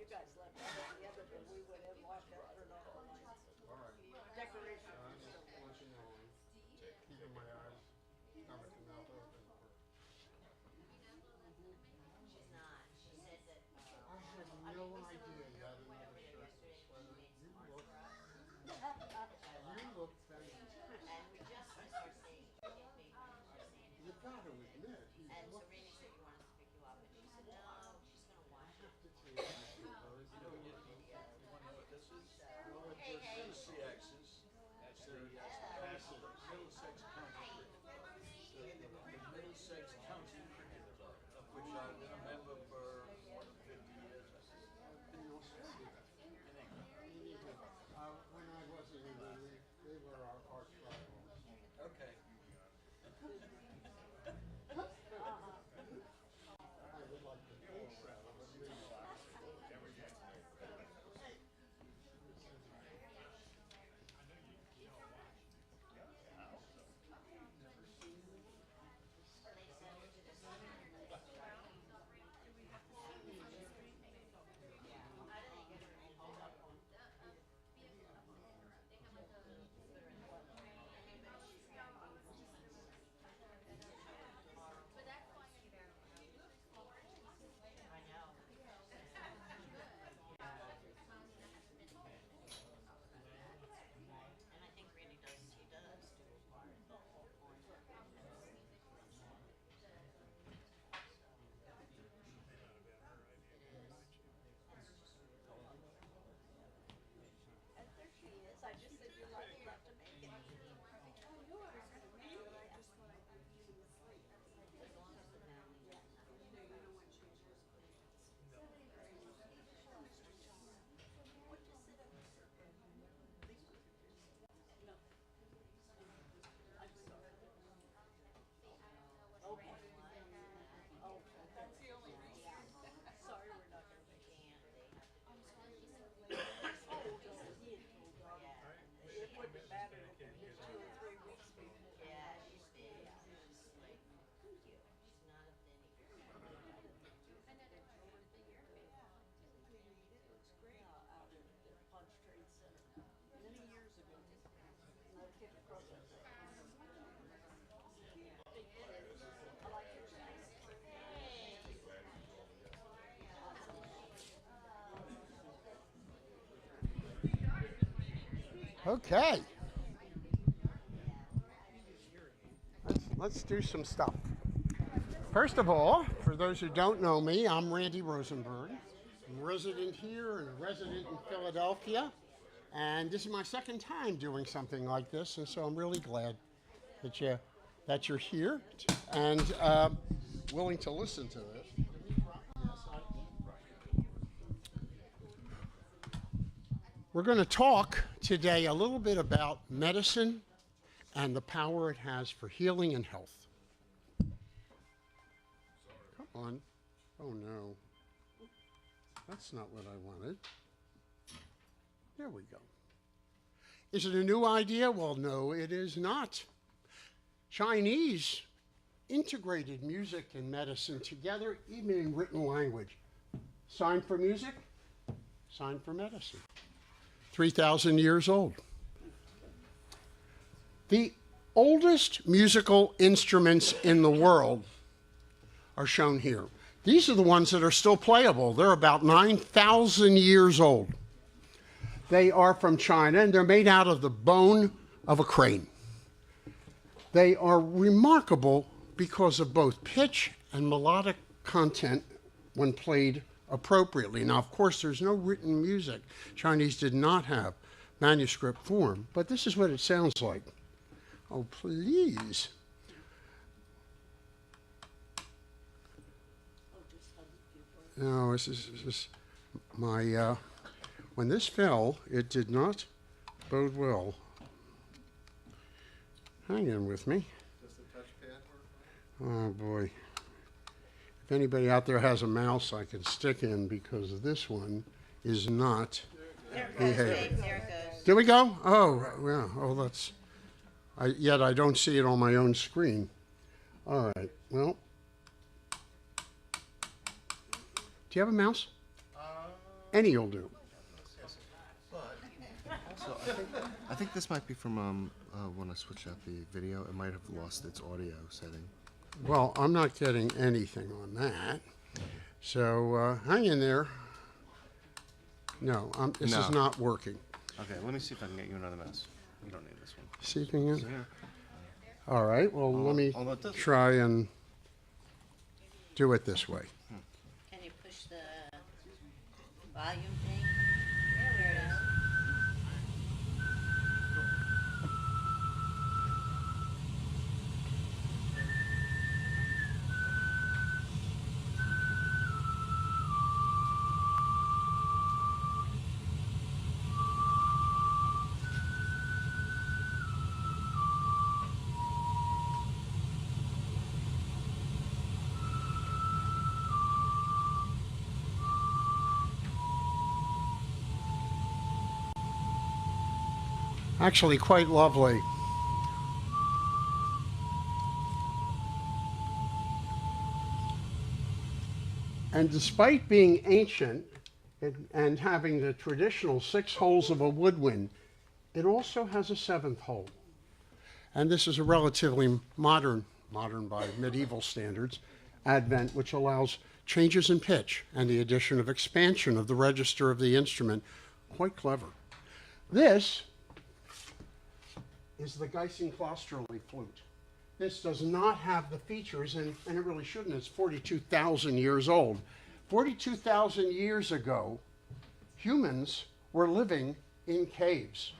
you guys left that at the end of it, we would have walked out for normal lights. All right. Decoration. I'm just watching on, keeping my eyes, stomach and mouth open for. She's not. She said that. I had no idea you had another shirt and sweater. You look fantastic. And we just missed our stage. We made our stage. You gotta admit, he's And so looking. Randy said he wanted to pick you up, and she said no, she's gonna watch it. Hey, hey. CXs. That's the Middlesex County. The Middlesex County Cricket Club, of which I've been a member for more than 50 years. In Australia. When I wasn't in the league, they were our arch rivals. Okay. I would like to think so. I know. And I think Randy does. He does do a part. And there she is. I just said you're lucky enough to make it. Oh, you are. As long as the family. What you sit up there? No. I'm sorry. Okay. Oh, that's the only reason. Sorry, we're not gonna make it. Oh, no, he had told us. It wouldn't matter if it was 2 or 3 weeks before. Yeah, she's big. She's like, thank you. She's not a thinny. It's great. Out at the Punch Trade Center many years ago. And I came across that. Big players. I like your guys. Okay. Let's do some stuff. First of all, for those who don't know me, I'm Randy Rosenberg. I'm a resident here and a resident in Philadelphia. And this is my second time doing something like this, and so I'm really glad that you're here and willing to listen to this. We're going to talk today a little bit about medicine and the power it has for healing and health. Come on. Oh no. That's not what I wanted. There we go. Is it a new idea? Well, no, it is not. Chinese integrated music and medicine together, even in written language. Sign for music, sign for medicine. 3,000 years old. The oldest musical instruments in the world are shown here. These are the ones that are still playable. They're about 9,000 years old. They are from China, and they're made out of the bone of a crane. They are remarkable because of both pitch and melodic content when played appropriately. Now, of course, there's no written music. Chinese did not have manuscript form, but this is what it sounds like. Oh, please. No, this is my, when this fell, it did not bode well. Hang in with me. Does the touchpad work? Oh, boy. If anybody out there has a mouse I can stick in, because this one is not behaving. There it goes. There we go? Oh, yeah. Oh, that's... yet I don't see it on my own screen. All right. Well, do you have a mouse? Any will do. But also, I think this might be from when I switched out the video. It might have lost its audio setting. Well, I'm not getting anything on that. So hang in there. No, this is No. not working. Okay, let me see if I can get you another mouse. You don't need this one. Seeping in? Here. All right, well, let me although it does- try and do it this way. Can you push the volume thing? There it is. Actually, quite lovely. And despite being ancient and having the traditional 6 holes of a woodwind, it also has a 7th hole. And this is a relatively modern by medieval standards, advent, which allows changes in pitch and the addition of expansion of the register of the instrument. Quite clever. This is the Geisenklosterli flute. This does not have the features, and it really shouldn't. It's 42,000 years old. 42,000 years ago, humans were living in caves.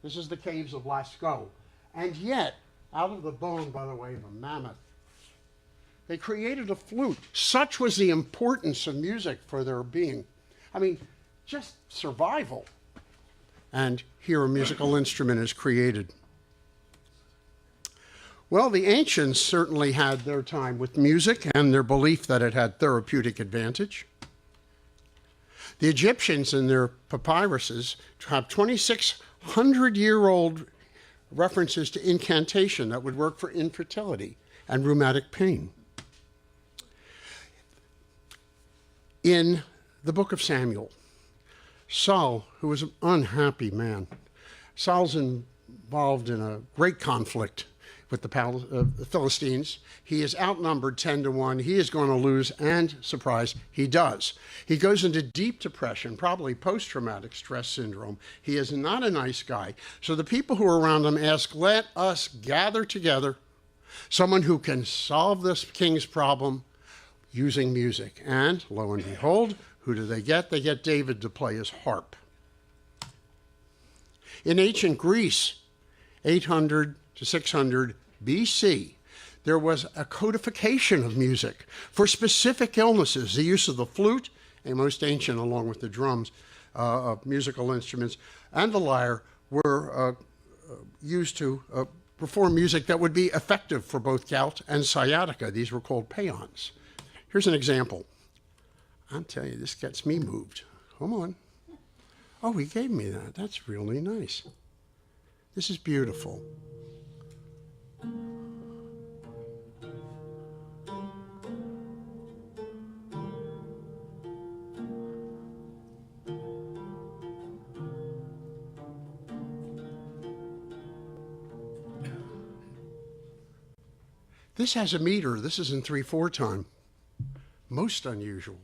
This is the caves of Lascaux. And yet, out of the bone, by the way, of a mammoth, they created a flute. Such was the importance of music for their being. I mean, just survival. And here a musical instrument is created. Well, the ancients certainly had their time with music and their belief that it had therapeutic advantage. The Egyptians in their papyruses have 2,600-year-old references to incantation that would work for infertility and rheumatic pain. In the book of Samuel, Saul, who was an unhappy man, Saul's involved in a great conflict with the Philistines. He is outnumbered 10-1. He is going to lose, and surprise, he does. He goes into deep depression, probably post-traumatic stress syndrome. He is not a nice guy. So the people who are around him ask, let us gather together someone who can solve this king's problem using music. And lo and behold, who do they get? They get David to play his harp. In ancient Greece, 800 to 600 BC, there was a codification of music for specific illnesses. The use of the flute, a most ancient along with the drums, musical instruments, and the lyre were used to perform music that would be effective for both gout and sciatica. These were called paeans. Here's an example. I'll tell you, this gets me moved. Come on. Oh, he gave me that. That's really nice. This is beautiful. This has a meter. This is in 3/4 time. Most unusual.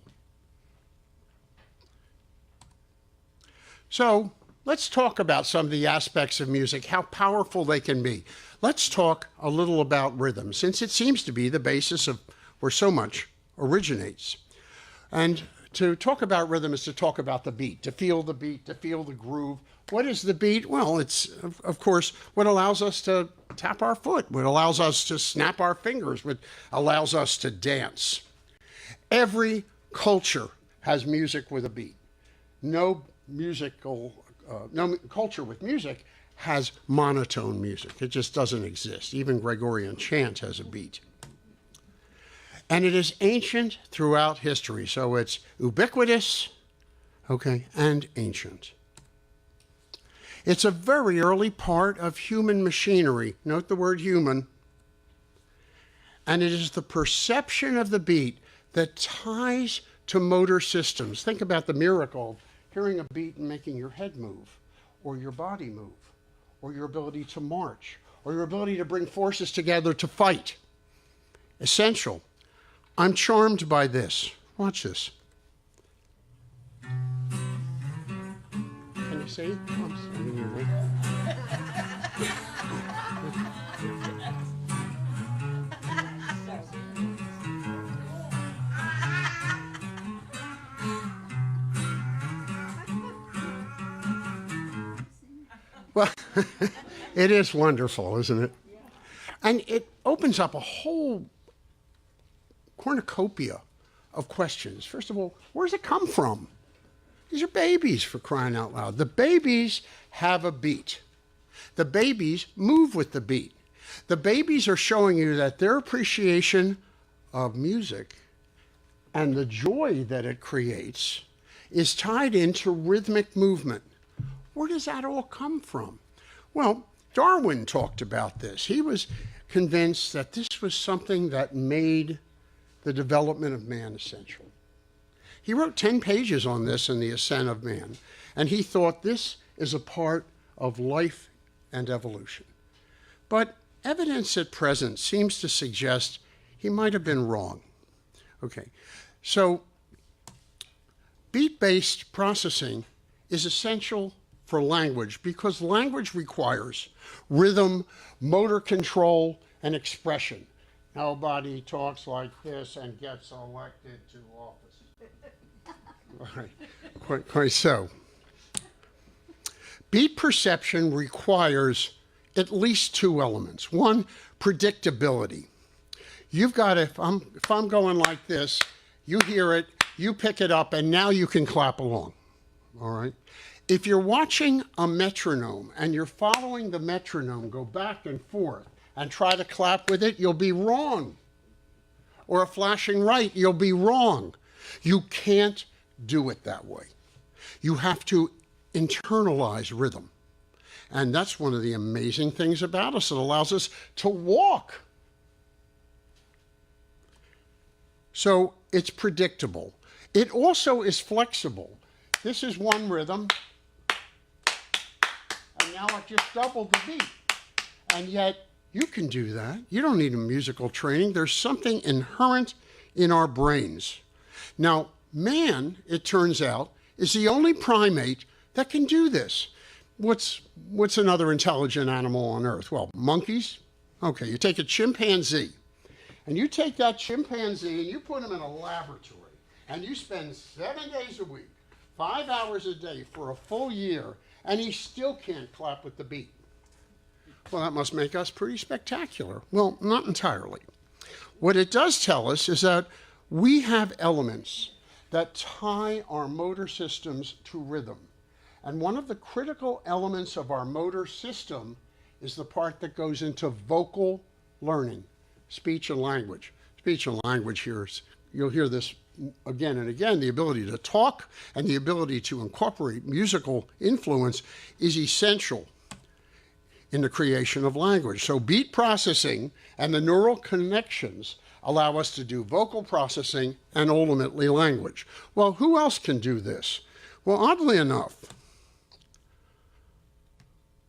So let's talk about some of the aspects of music, how powerful they can be. Let's talk a little about rhythm, since it seems to be the basis of where so much originates. And to talk about rhythm is to talk about the beat, to feel the beat, to feel the groove. What is the beat? Well, it's, of course, what allows us to tap our foot, what allows us to snap our fingers, what allows us to dance. Every culture has music with a beat. No culture with music has monotone music. It just doesn't exist. Even Gregorian chant has a beat. And it is ancient throughout history. So it's ubiquitous, okay, and ancient. It's a very early part of human machinery. Note the word human. And it is the perception of the beat that ties to motor systems. Think about the miracle of hearing a beat and making your head move, or your body move, or your ability to march, or your ability to bring forces together to fight. Essential. I'm charmed by this. Watch this. Can you see? Oh, I'm standing here, right? Well, it is wonderful, isn't it? And it opens up a whole cornucopia of questions. First of all, where does it come from? These are babies, for crying out loud. The babies have a beat. The babies move with the beat. The babies are showing you that their appreciation of music and the joy that it creates is tied into rhythmic movement. Where does that all come from? Well, Darwin talked about this. He was convinced that this was something that made the development of man essential. He wrote 10 pages on this in The Ascent of Man, and he thought this is a part of life and evolution. But evidence at present seems to suggest he might have been wrong. Okay, so beat-based processing is essential for language because language requires rhythm, motor control, and expression. Nobody talks like this and gets elected to office. Right. Quite so. Beat perception requires at least two elements. One, predictability. You've got to, if I'm going like this, you hear it, you pick it up, and now you can clap along. All right? If you're watching a metronome and you're following the metronome go back and forth and try to clap with it, you'll be wrong. Or a flashing right, you'll be wrong. You can't do it that way. You have to internalize rhythm. And that's one of the amazing things about us. It allows us to walk. So it's predictable. It also is flexible. This is one rhythm. And now it just doubled the beat. And yet, you can do that. You don't need a musical training. There's something inherent in our brains. Now, man, it turns out, is the only primate that can do this. What's another intelligent animal on Earth? Well, monkeys. Okay, you take a chimpanzee, and you take that chimpanzee and you put him in a laboratory, and you spend 7 days a week, 5 hours a day for a full year, and he still can't clap with the beat. Well, that must make us pretty spectacular. Well, not entirely. What it does tell us is that we have elements that tie our motor systems to rhythm. And one of the critical elements of our motor system is the part that goes into vocal learning, speech and language. Speech and language here, you'll hear this again and again, the ability to talk and the ability to incorporate musical influence is essential in the creation of language. So beat processing and the neural connections allow us to do vocal processing and ultimately language. Well, who else can do this? Well, oddly enough,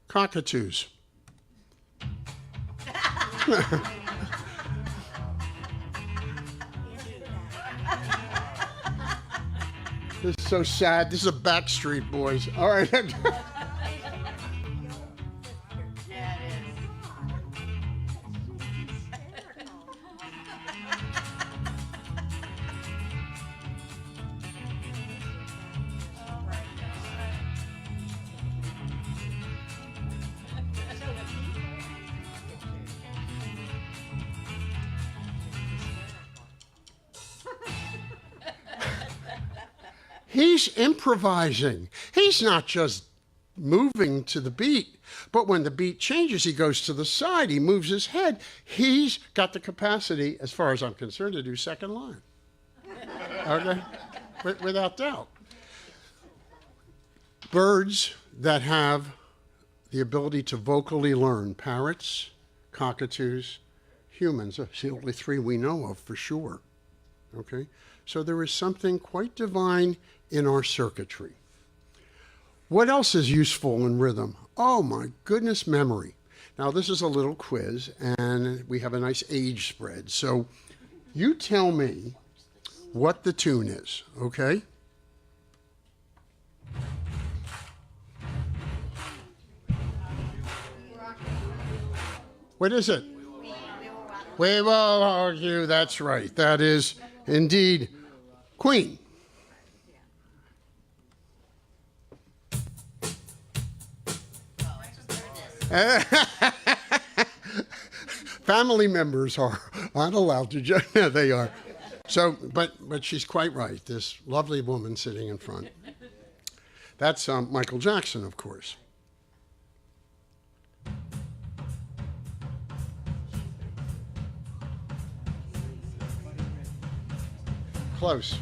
cockatoos. This is so sad. This is a Backstreet Boys. All right. Yeah, it is. He's improvising. He's not just moving to the beat, but when the beat changes, he goes to the side, he moves his head. He's got the capacity, as far as I'm concerned, to do second line. Okay? Without doubt. Birds that have the ability to vocally learn, parrots, cockatoos, humans, are the only three we know of for sure. Okay? So there is something quite divine in our circuitry. What else is useful in rhythm? Oh my goodness, memory. Now this is a little quiz, and we have a nice age spread. So you tell me what the tune is, okay? What is it? We will rock you. That's right. That is indeed Queen. Family members aren't allowed to judge. No, they are. So, but she's quite right. This lovely woman sitting in front. That's Michael Jackson, of course. Close.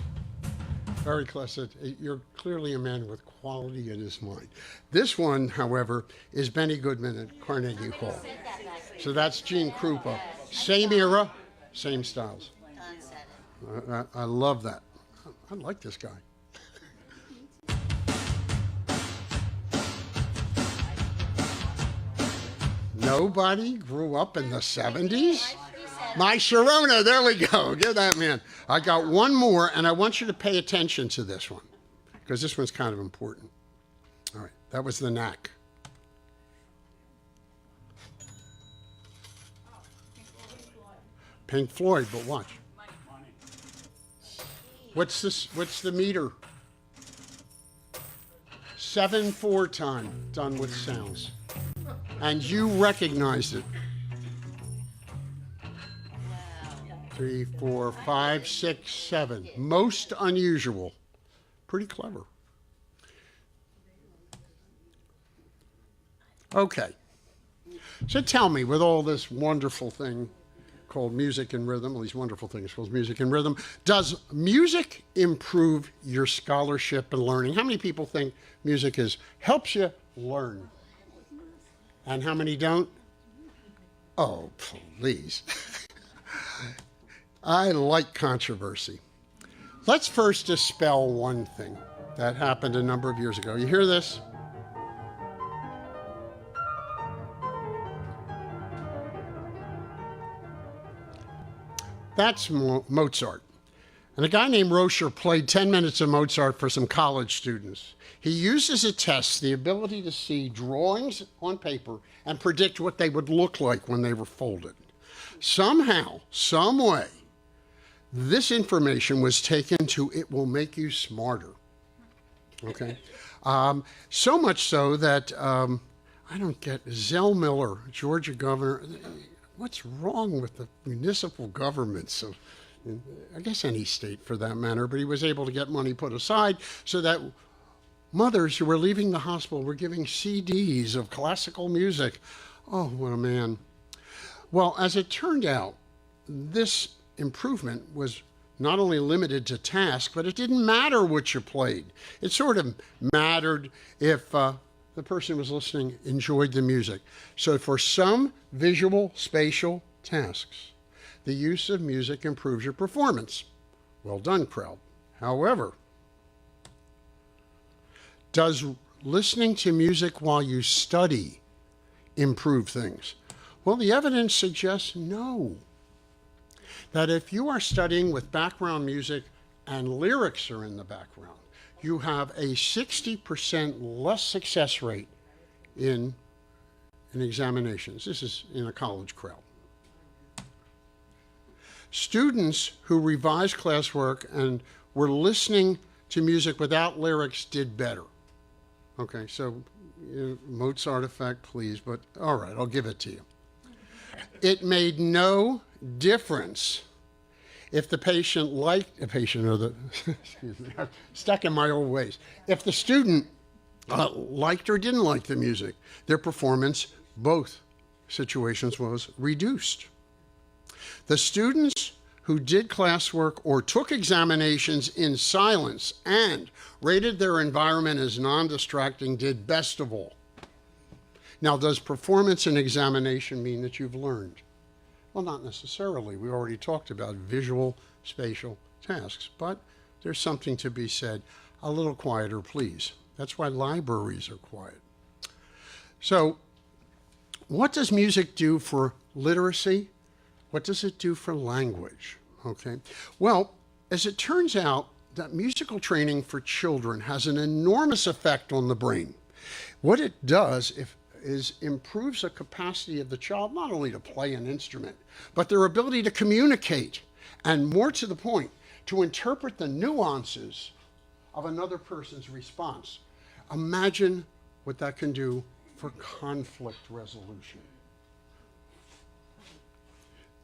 Very close. You're clearly a man with quality in his mind. This one, however, is Benny Goodman at Carnegie Hall. So that's Gene Krupa. Same era, same styles. I love that. I like this guy. Nobody grew up in the 70s? My Sharona, there we go. Give that man. I got one more, and I want you to pay attention to this one, because this one's kind of important. All right, that was the knack. Pink Floyd, but watch. What's this? What's the meter? 7/4 time, done with sounds. And you recognized it. 3, 4, 5, 6, 7. Most unusual. Pretty clever. Okay. So tell me, with all this wonderful thing called music and rhythm, all these wonderful things called music and rhythm, does music improve your scholarship and learning? How many people think music helps you learn? And how many don't? Oh, please. I like controversy. Let's first dispel one thing that happened a number of years ago. You hear this? That's Mozart. And a guy named Rocher played 10 minutes of Mozart for some college students. He used as a test the ability to see drawings on paper and predict what they would look like when they were folded. Somehow, some way, this information was taken to "it will make you smarter." Okay? So much so that, I don't get, Zell Miller, Georgia governor, what's wrong with the municipal governments of, I guess, any state for that matter, but he was able to get money put aside so that mothers who were leaving the hospital were giving CDs of classical music. Oh, what a man. Well, as it turned out, this improvement was not only limited to task, but it didn't matter what you played. It sort of mattered if the person was listening enjoyed the music. So for some visual spatial tasks, the use of music improves your performance. Well done, crowd. However, does listening to music while you study improve things? Well, the evidence suggests no. That if you are studying with background music and lyrics are in the background, you have a 60% less success rate in examinations. This is in a college crowd. Students who revised classwork and were listening to music without lyrics did better. Okay, so Mozart effect, please, but all right, I'll give it to you. It made no difference if the patient liked, excuse me, I'm stuck in my old ways. If the student liked or didn't like the music, their performance, both situations, was reduced. The students who did classwork or took examinations in silence and rated their environment as non-distracting did best of all. Now, does performance in examination mean that you've learned? Well, not necessarily. We already talked about visual, spatial tasks, but there's something to be said. A little quieter, please. That's why libraries are quiet. So, what does music do for literacy? What does it do for language? Okay. Well, as it turns out, that musical training for children has an enormous effect on the brain. What it does is improves the capacity of the child not only to play an instrument, but their ability to communicate, and more to the point, to interpret the nuances of another person's response. Imagine what that can do for conflict resolution.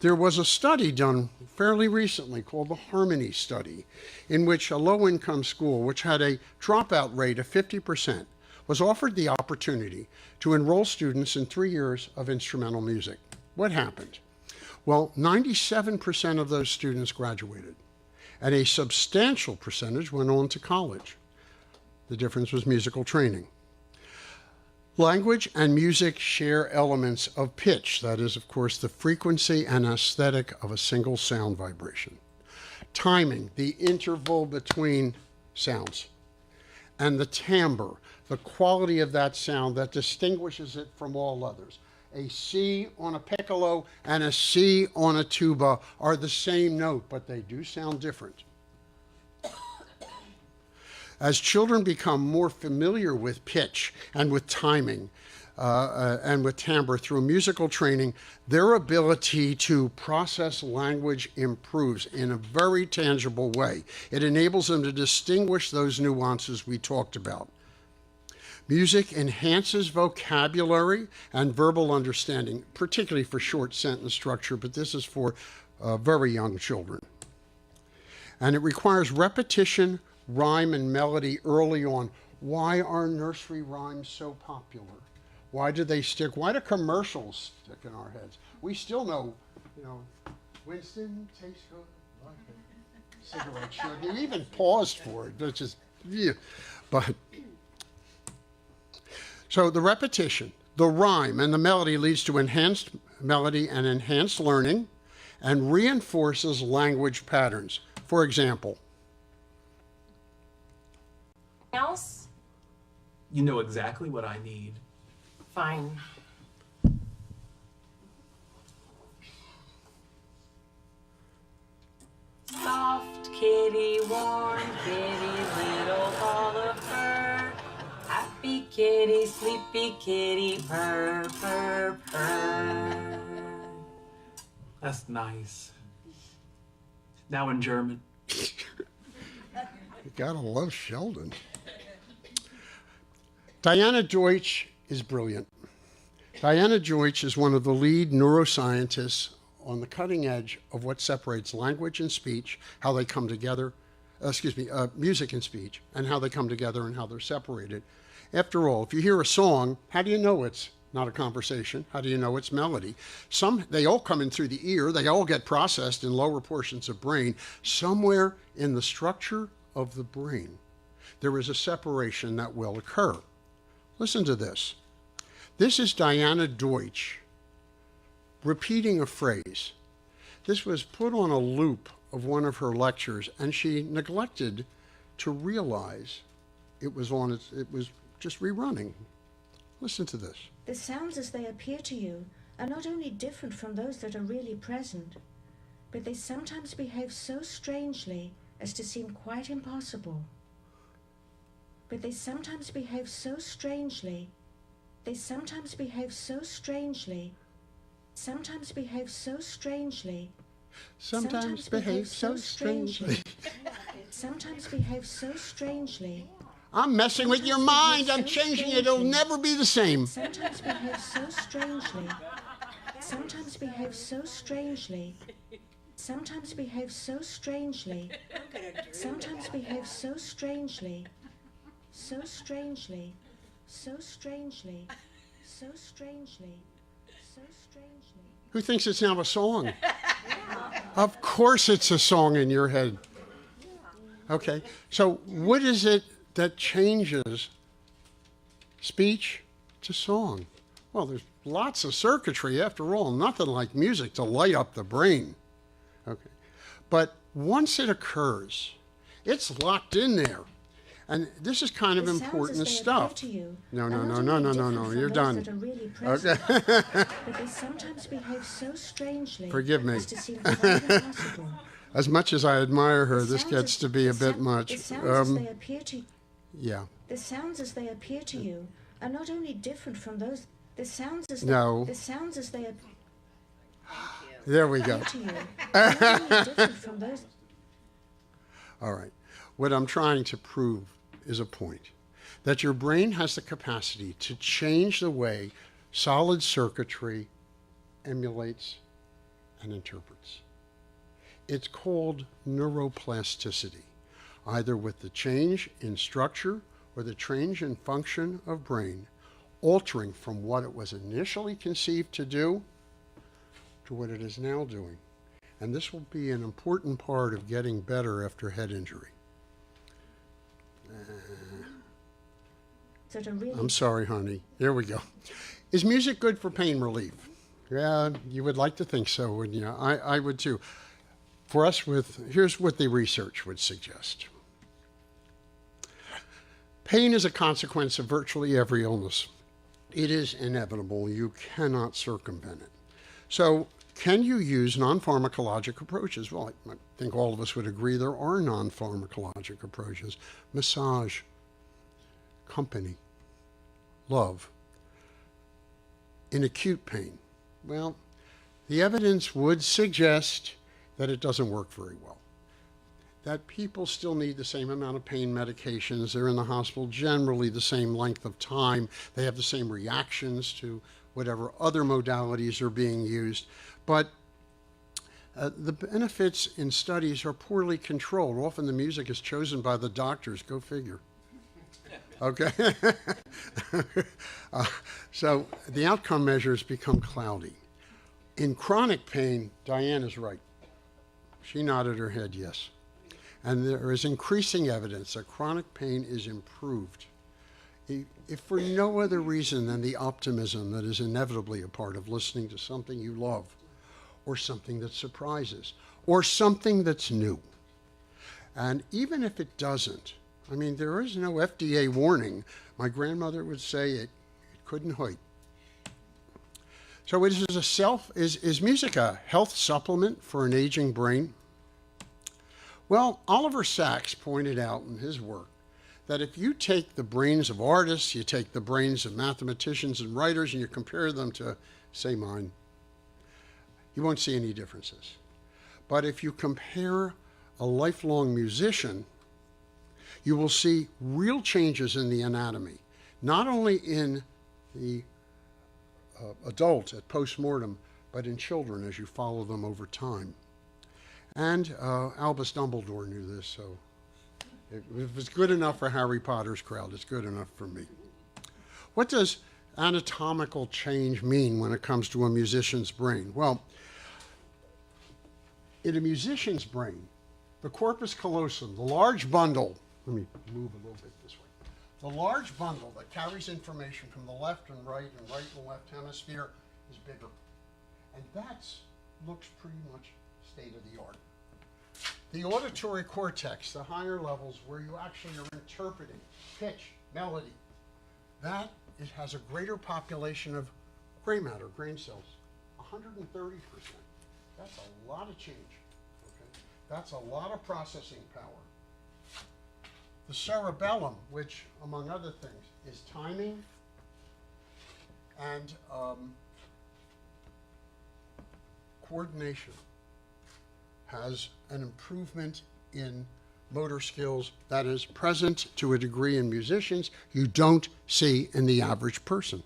There was a study done fairly recently called the Harmony Study, in which a low-income school, which had a dropout rate of 50%, was offered the opportunity to enroll students in 3 years of instrumental music. What happened? Well, 97% of those students graduated, and a substantial percentage went on to college. The difference was musical training. Language and music share elements of pitch, that is, of course, the frequency and aesthetic of a single sound vibration. Timing, the interval between sounds. And the timbre, the quality of that sound that distinguishes it from all others. A C on a piccolo and a C on a tuba are the same note, but they do sound different. As children become more familiar with pitch and with timing and with timbre through musical training, their ability to process language improves in a very tangible way. It enables them to distinguish those nuances we talked about. Music enhances vocabulary and verbal understanding, particularly for short sentence structure, but this is for very young children. And it requires repetition, rhyme, and melody early on. Why are nursery rhymes so popular? Why do they stick? Why do commercials stick in our heads? We still know, Winston tastes good like a cigarette should. You even paused for it. That's just, yeah. But, so the repetition, the rhyme, and the melody leads to enhanced melody and enhanced learning and reinforces language patterns. For example, else? You know exactly what I need. Fine. Soft kitty, warm kitty, little ball of fur. Happy kitty, sleepy kitty, purr, purr, purr. That's nice. Now in German. you gotta love Sheldon. Diana Deutsch is brilliant. Diana Deutsch is one of the lead neuroscientists on the cutting edge of what separates language and speech, how they come together, music and speech, and how they come together and how they're separated. After all, if you hear a song, how do you know it's not a conversation? How do you know it's melody? They all come in through the ear. They all get processed in lower portions of brain. Somewhere in the structure of the brain, there is a separation that will occur. Listen to this. This is Diana Deutsch repeating a phrase. This was put on a loop of one of her lectures, and she neglected to realize it was just rerunning. Listen to this. The sounds as they appear to you are not only different from those that are really present, but they sometimes behave so strangely as to seem quite impossible. But they sometimes behave so strangely. They sometimes behave so strangely. Sometimes behave so strangely. Sometimes behave so strangely. Sometimes behave so strangely. I'm messing with your mind. I'm changing it. It'll never be the same. Sometimes behave so strangely. Sometimes behave so strangely. Sometimes behave so strangely. Sometimes behave so strangely. So strangely. So strangely. So strangely. So strangely. Who thinks it's now a song? Of course it's a song in your head. Okay, so what is it that changes speech to song? Well, there's lots of circuitry. After all, nothing like music to light up the brain. Okay. But once it occurs, it's locked in there. And this is kind of The sounds important as they stuff. appear to you No, are no, not no, only no, no, different no, from you're those done. that are really present, Okay. but they sometimes behave so strangely Forgive me. as to seem quite impossible. As much as I admire her, The this sounds gets as- to be a the bit sound- much. The sounds as they appear to Yeah. The sounds as they appear to you are not only different from those. The sounds as No. The sounds as they There we go. appear to you are not only different from those. All right. What I'm trying to prove is a point that your brain has the capacity to change the way solid circuitry emulates and interprets. It's called neuroplasticity, either with the change in structure or the change in function of brain, altering from what it was initially conceived to do to what it is now doing. And this will be an important part of getting better after head injury. That are really I'm sorry, honey. There we go. Is music good for pain relief? Yeah, you would like to think so, wouldn't you? I would too. For us, here's what the research would suggest. Pain is a consequence of virtually every illness. It is inevitable. You cannot circumvent it. So, can you use non-pharmacologic approaches? Well, I think all of us would agree there are non-pharmacologic approaches. Massage, company, love. In acute pain, well, the evidence would suggest that it doesn't work very well. That people still need the same amount of pain medications. They're in the hospital generally the same length of time. They have the same reactions to whatever other modalities are being used. But the benefits in studies are poorly controlled. Often the music is chosen by the doctors. Go figure. Okay? So the outcome measures become cloudy. In chronic pain, Diane is right. She nodded her head yes. And there is increasing evidence that chronic pain is improved, if for no other reason than the optimism that is inevitably a part of listening to something you love, or something that surprises, or something that's new. And even if it doesn't, I mean, there is no FDA warning. My grandmother would say it couldn't hurt. So is music a health supplement for an aging brain? Well, Oliver Sacks pointed out in his work that if you take the brains of artists, you take the brains of mathematicians and writers, and you compare them to, say, mine, you won't see any differences. But if you compare a lifelong musician, you will see real changes in the anatomy, not only in the adult at postmortem, but in children as you follow them over time. And Albus Dumbledore knew this, so if it's good enough for Harry Potter's crowd, it's good enough for me. What does anatomical change mean when it comes to a musician's brain? Well, in a musician's brain, the corpus callosum, the large bundle, let me move a little bit this way. The large bundle that carries information from the left and right and left hemisphere is bigger. And that looks pretty much state of the art. The auditory cortex, the higher levels where you actually are interpreting pitch, melody, it has a greater population of gray matter, brain cells, 130%. That's a lot of change. Okay? That's a lot of processing power. The cerebellum, which, among other things, is timing and coordination, has an improvement in motor skills that is present to a degree in musicians you don't see in the average person.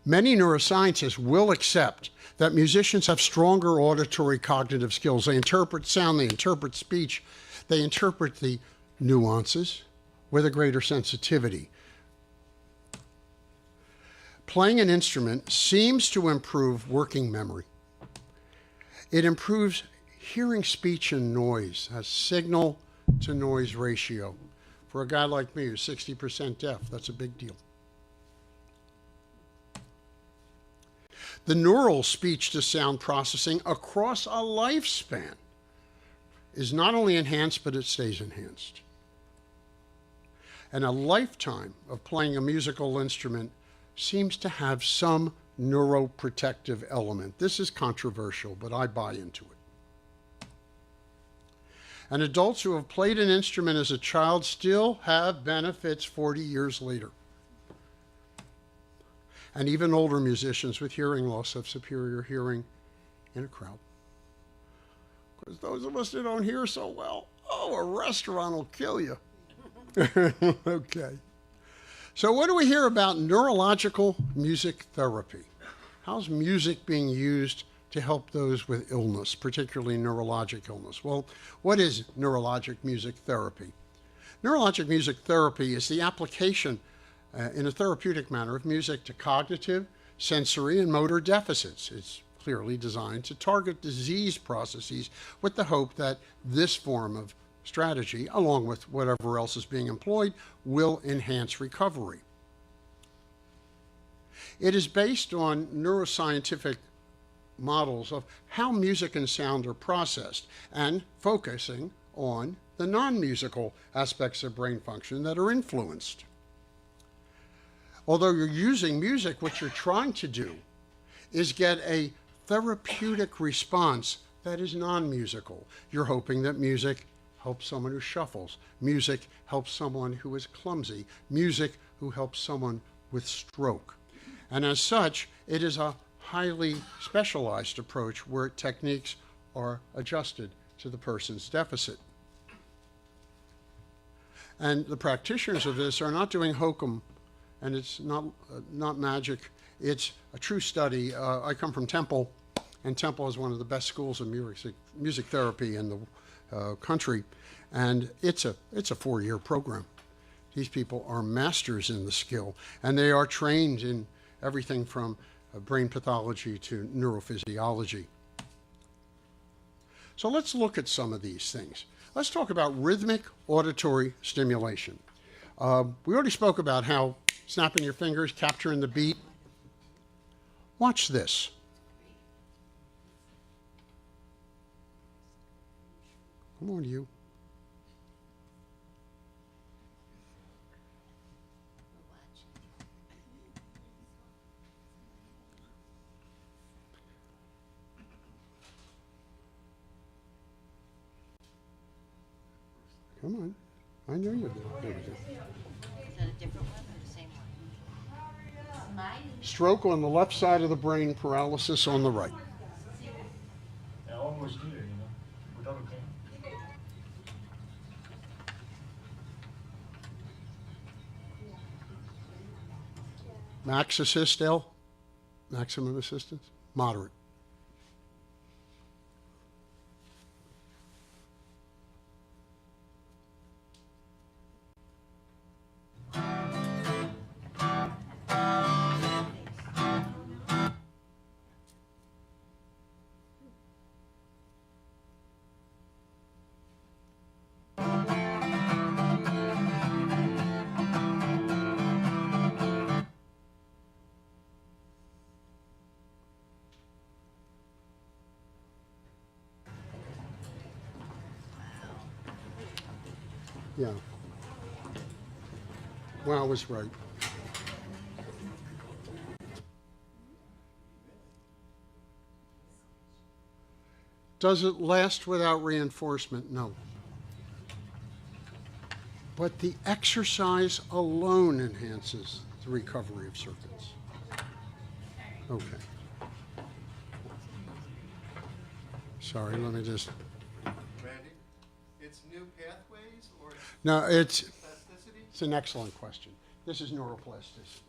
Many neuroscientists will accept that musicians have stronger auditory cognitive skills. They interpret sound, they interpret speech, they interpret the nuances with a greater sensitivity. Playing an instrument seems to improve working memory. It improves hearing speech and noise, a signal to noise ratio. For a guy like me who's 60% deaf, that's a big deal. The neural speech-to-sound processing across a lifespan is not only enhanced, but it stays enhanced. And a lifetime of playing a musical instrument seems to have some neuroprotective element. This is controversial, but I buy into it. And adults who have played an instrument as a child still have benefits 40 years later. And even older musicians with hearing loss have superior hearing in a crowd. Because those of us that don't hear so well, oh, a restaurant will kill you. Okay. So what do we hear about neurological music therapy? How's music being used to help those with illness, particularly neurologic illness? Well, what is neurologic music therapy? Neurologic music therapy is the application in a therapeutic manner of music to cognitive, sensory, and motor deficits. It's clearly designed to target disease processes with the hope that this form of strategy, along with whatever else is being employed, will enhance recovery. It is based on neuroscientific models of how music and sound are processed and focusing on the non-musical aspects of brain function that are influenced. Although you're using music, what you're trying to do is get a therapeutic response that is non-musical. You're hoping that music helps someone who shuffles. Music helps someone who is clumsy. Music who helps someone with stroke. And as such, it is a highly specialized approach where techniques are adjusted to the person's deficit. And the practitioners of this are not doing hokum, and it's not magic. It's a true study. I come from Temple, and Temple is one of the best schools of music therapy in the country, and it's a 4-year program. These people are masters in the skill, and they are trained in everything from brain pathology to neurophysiology. So let's look at some of these things. Let's talk about rhythmic auditory stimulation. We already spoke about how snapping your fingers, capturing the beat. Watch this. Come on, you. Come on. I know you're good. There we go. Is that a different one or the same one? Stroke on the left side of the brain, paralysis on the right. Yeah, almost here, you know. Without a pain. Max assist, L? Maximum assistance? Moderate. Yeah. Well, I was right. Does it last without reinforcement? No. But the exercise alone enhances the recovery of circuits. Okay. Sorry, let me just... Randy, it's new pathways or No, it's plasticity? an excellent question. This is neuroplasticity.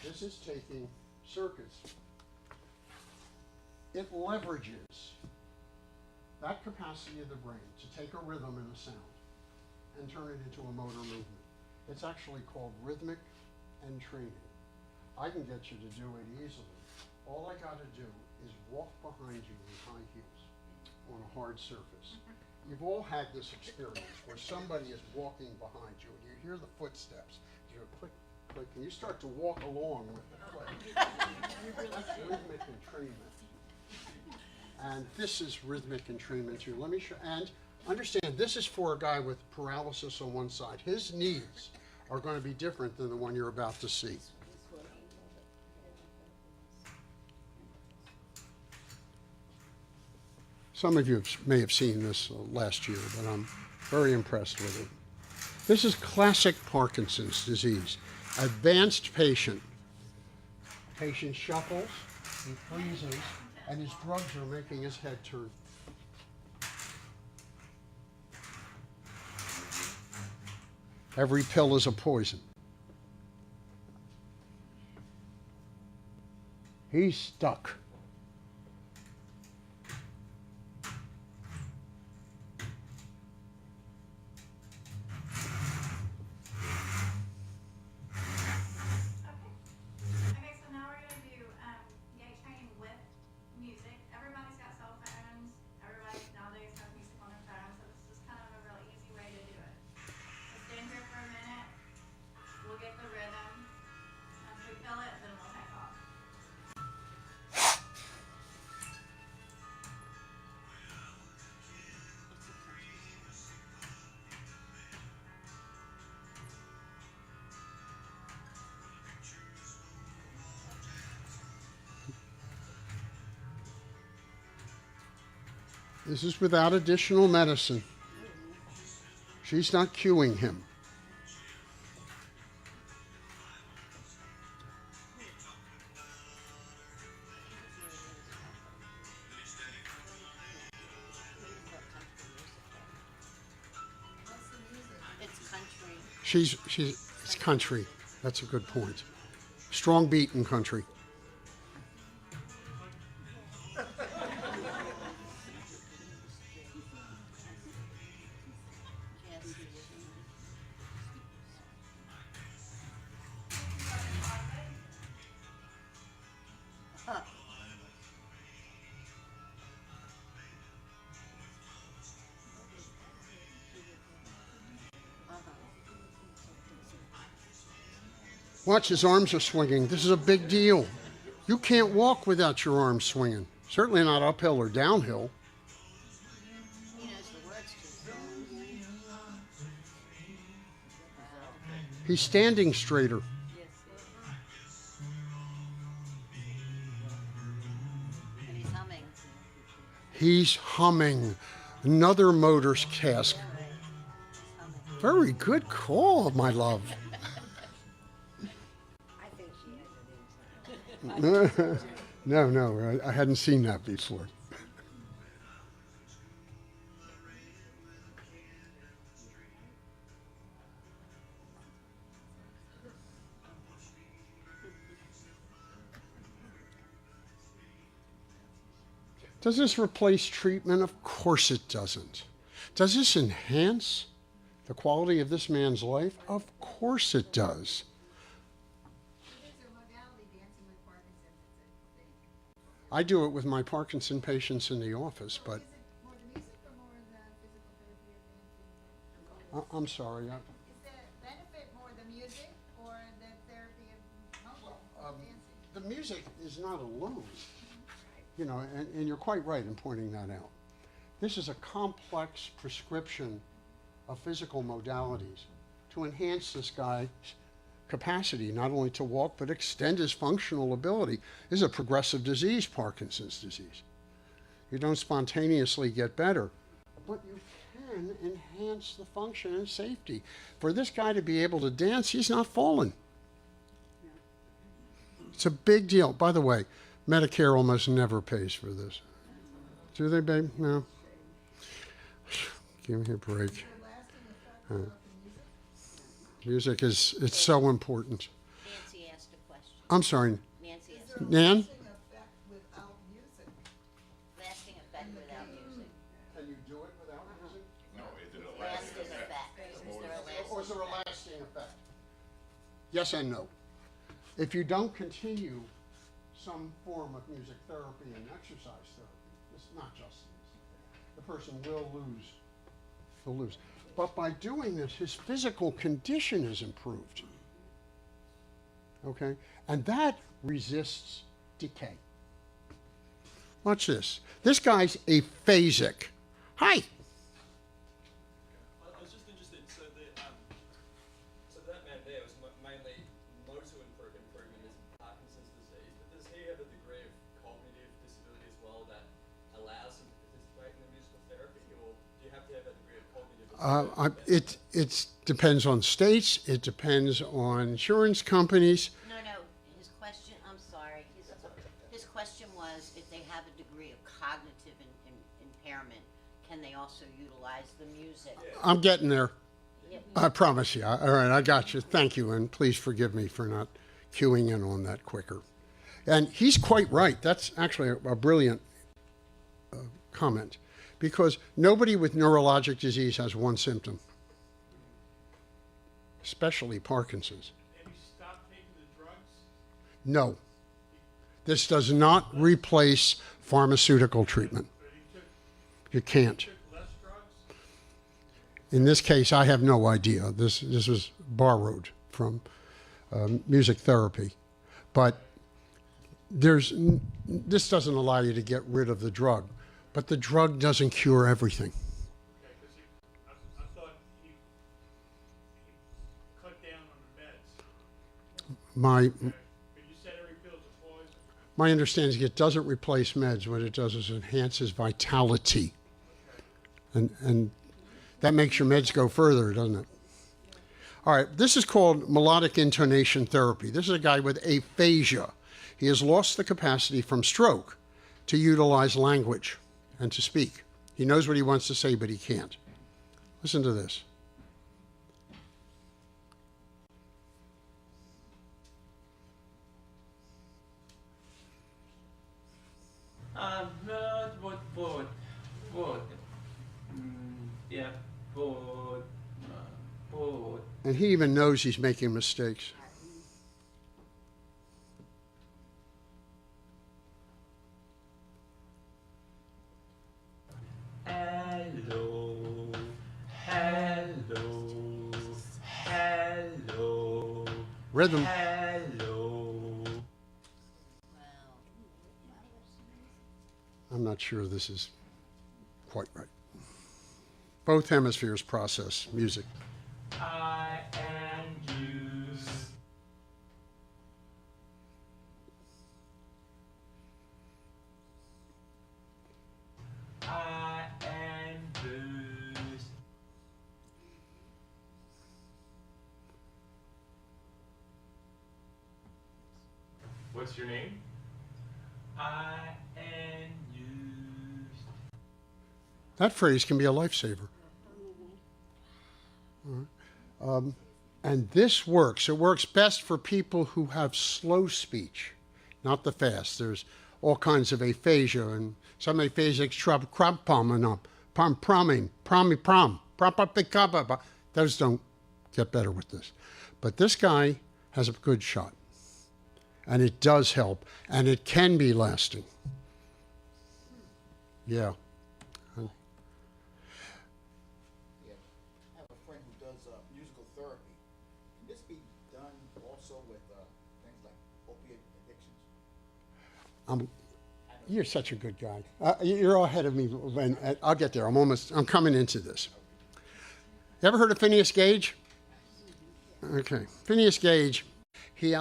This is taking circuits. It leverages that capacity of the brain to take a rhythm and a sound and turn it into a motor movement. It's actually called rhythmic and training. I can get you to do it easily. All I got to do is walk behind you in high heels on a hard surface. You've all had this experience where somebody is walking behind you and you hear the footsteps. You go click, click, and you start to walk along with the click. That's rhythmic entrainment. And this is rhythmic entrainment too. Let me show, and understand, this is for a guy with paralysis on one side. His needs are going to be different than the one you're about to see. Some of you may have seen this last year, but I'm very impressed with it. This is classic Parkinson's disease. Advanced patient. Patient shuffles, he freezes, and his drugs are making his head turn. Every pill is a poison. He's stuck. This is without additional medicine. She's not cueing him. It's country. It's country. That's a good point. Strong beat in country. Watch, his arms are swinging. This is a big deal. You can't walk without your arms swinging. Certainly not uphill or downhill. He knows the words to it. He's standing straighter. And he's humming. He's humming. Another motor's cask. Very good call, my love. No, I hadn't seen that before. Does this replace treatment? Of course it doesn't. Does this enhance the quality of this man's life? Of course it does. I do it with my Parkinson patients in the office, but I'm sorry. Is the benefit more the music or the therapy of motion? The music is not alone, you know, and you're quite right in pointing that out. This is a complex prescription of physical modalities to enhance this guy's capacity, not only to walk, but extend his functional ability. This is a progressive disease, Parkinson's disease. You don't spontaneously get better, but you can enhance the function and safety. For this guy to be able to dance, he's not falling. It's a big deal. By the way, Medicare almost never pays for this. Do they, babe? No. Give me a break. Music is, it's so important. Nancy asked a question. I'm sorry, Nancy asked a Nan? lasting effect without music. Can you do it without music? No, is it a Lasting effect. Is there a Or is lasting there a lasting effect? Yes and no. If you don't continue some form of music therapy and exercise therapy, it's not just this, the person will lose. He'll lose. But by doing this, his physical condition is improved. Okay? And that resists decay. Watch this. This guy's aphasic. Hi. I was just interested, so that man there was mainly motor improvement is Parkinson's disease, but does he have a degree of cognitive disability as well that allows him to participate in the musical therapy, or do you have to have that degree of cognitive disability? It depends on states. It depends on insurance companies. No, his question, I'm sorry, his question was if they have a degree of cognitive impairment, can they also utilize the music? I'm getting there. I promise you. All right, I got you. Thank you, and please forgive me for not queuing in on that quicker. And he's quite right. That's actually a brilliant comment, because nobody with neurologic disease has one symptom, especially Parkinson's. Have you stopped taking the drugs? No. This does not replace pharmaceutical treatment. You can't. Took less drugs? In this case, I have no idea. This was borrowed from music therapy. But this doesn't allow you to get rid of the drug. But the drug doesn't cure everything. Okay, because I thought he cut down on the meds. My But you said every pill's a poison. my understanding is it doesn't replace meds. What it does is enhances vitality. And that makes your meds go further, doesn't it? All right, this is called melodic intonation therapy. This is a guy with aphasia. He has lost the capacity from stroke to utilize language and to speak. He knows what he wants to say, but he can't. Listen to this. Yeah, And he even knows he's making mistakes. hello, hello, hello, Rhythm. hello. I'm not sure this is quite right. Both hemispheres process music. I and you. I and booze. What's your name? I and used. That phrase can be a lifesaver. All right. And this works. It works best for people who have slow speech, not the fast. There's all kinds of aphasia, and some aphasics trouble those don't get better with this. But this guy has a good shot. And it does help, and it can be lasting. Yeah. Yeah. I have a friend who does musical therapy. Can this be done also with things like opiate addictions? You're such a good guy. You're all ahead of me, and I'll get there. I'm coming into this. You ever heard of Phineas Gage? Okay. Phineas Gage, he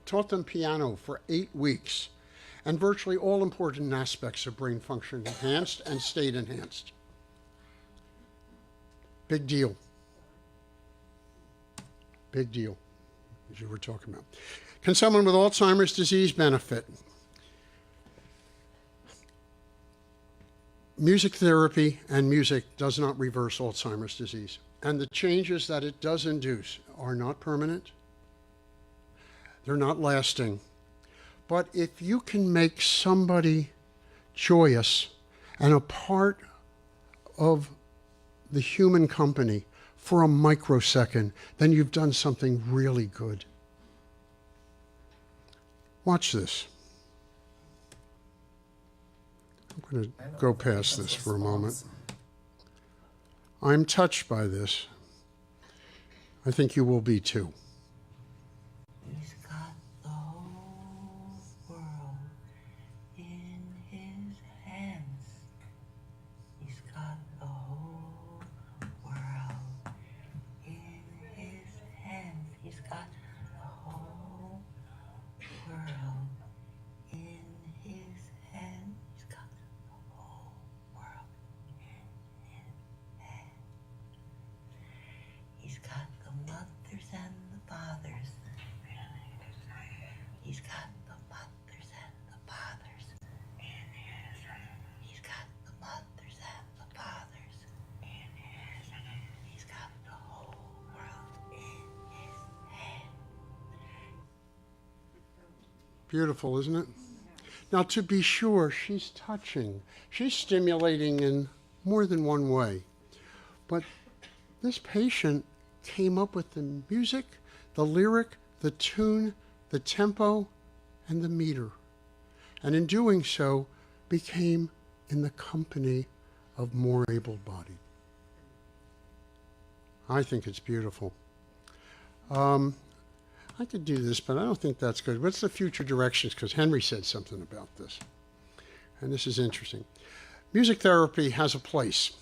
taught them piano for 8 weeks, and virtually all important aspects of brain function enhanced and stayed enhanced. Big deal. Big deal, as you were talking about. Can someone with Alzheimer's disease benefit? Music therapy and music does not reverse Alzheimer's disease. And the changes that it does induce are not permanent. They're not lasting. But if you can make somebody joyous and a part of the human company for a microsecond, then you've done something really good. Watch this. I'm going to go past this for a moment. I'm touched by this. I think you will be too. He's got He's got the mothers and the fathers. He's got the mothers and the fathers. He's got the mothers and the fathers. He's got the whole world in his head. Beautiful, isn't it? Now, to be sure, she's touching. She's stimulating in more than one way. But this patient came up with the music, the lyric, the tune, the tempo, and the meter. And in doing so, became in the company of more able-bodied. I think it's beautiful. I could do this, but I don't think that's good. What's the future directions? Because Henry said something about this. And this is interesting. Music therapy has a place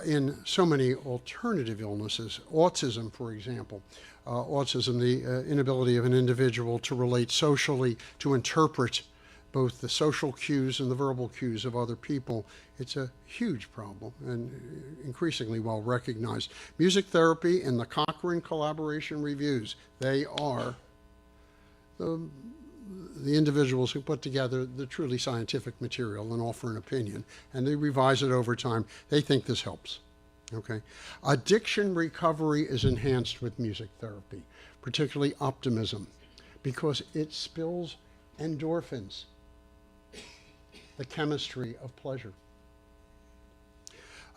in so many alternative illnesses. Autism, for example. Autism, the inability of an individual to relate socially, to interpret both the social cues and the verbal cues of other people. It's a huge problem and increasingly well recognized. Music therapy and the Cochrane collaboration reviews, they are the individuals who put together the truly scientific material and offer an opinion, and they revise it over time. They think this helps. Okay. Addiction recovery is enhanced with music therapy, particularly optimism, because it spills endorphins, the chemistry of pleasure.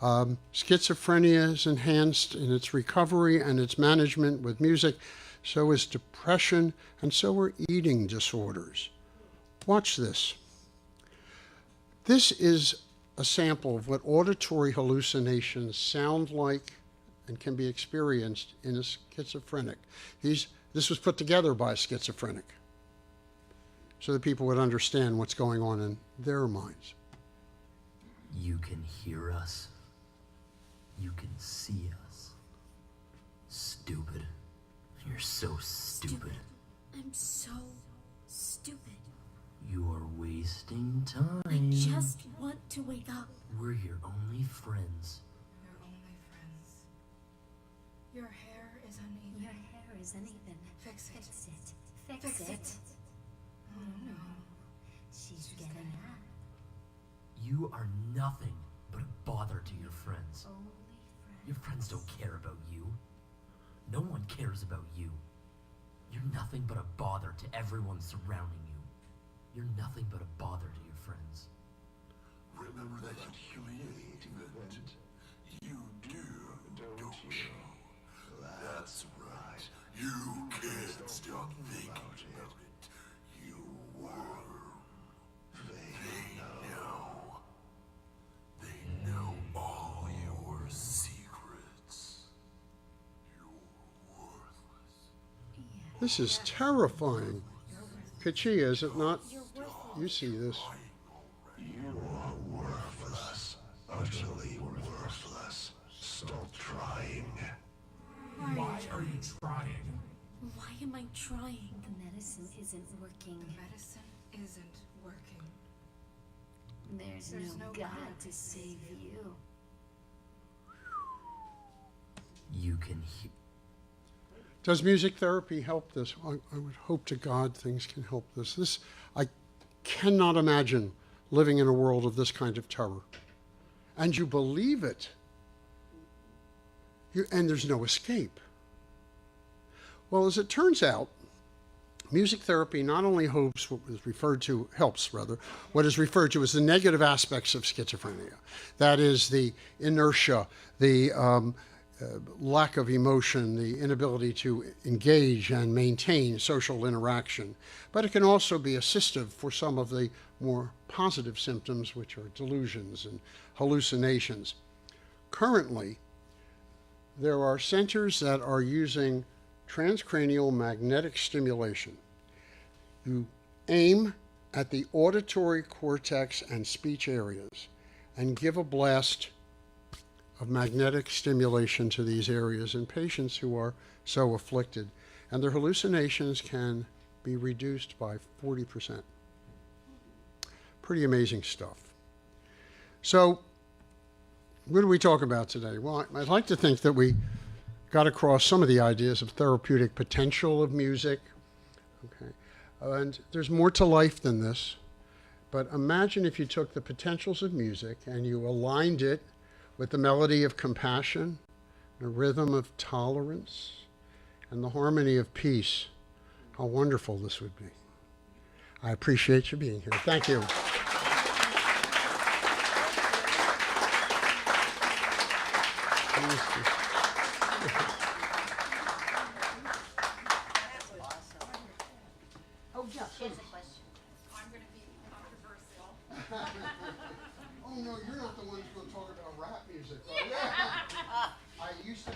Schizophrenia is enhanced in its recovery and its management with music. So is depression, and so are eating disorders. Watch this. This is a sample of what auditory hallucinations sound like and can be experienced in a schizophrenic. This was put together by a schizophrenic so that people would understand what's going on in their minds. You can hear us. You can see us. Stupid. You're so stupid. I'm so stupid. You are wasting time. I just want to wake up. We're your only friends. Your only friends. Your hair is uneven. Your hair is uneven. Fix it. Fix it. Fix it. Oh no. She's getting up. You are nothing but a bother to your friends. Only Your friends don't care about you. No one cares about you. You're nothing but a bother to everyone surrounding you. You're nothing but a bother to your friends. Remember that humiliating event? You do, don't you? That's right. You can't stop thinking about it. You worm. They know. They know all your secrets. You're worthless. This is terrifying. Kachia, is it not? You see this. You are worthless. Utterly worthless. Stop trying. Why are you trying? Why am I trying? The medicine isn't working. The medicine isn't working. There's no God to save you. You can hear. Does music therapy help this? I would hope to God things can help this. I cannot imagine living in a world of this kind of terror. And you believe it. And there's no escape. Well, as it turns out, music therapy not only helps what is referred to as the negative aspects of schizophrenia. That is the inertia, the lack of emotion, the inability to engage and maintain social interaction. But it can also be assistive for some of the more positive symptoms, which are delusions and hallucinations. Currently, there are centers that are using transcranial magnetic stimulation. You aim at the auditory cortex and speech areas and give a blast of magnetic stimulation to these areas in patients who are so afflicted, and their hallucinations can be reduced by 40%. Pretty amazing stuff. So, what do we talk about today? Well, I'd like to think that we got across some of the ideas of therapeutic potential of music. Okay. And there's more to life than this. But imagine if you took the potentials of music and you aligned it with the melody of compassion, the rhythm of tolerance, and the harmony of peace. How wonderful this would be. I appreciate you being here. Thank you. Oh, yeah, here's a question. I'm gonna be controversial. Oh, no, you're not the one who's going to talk about rap music. Oh, yeah. I used to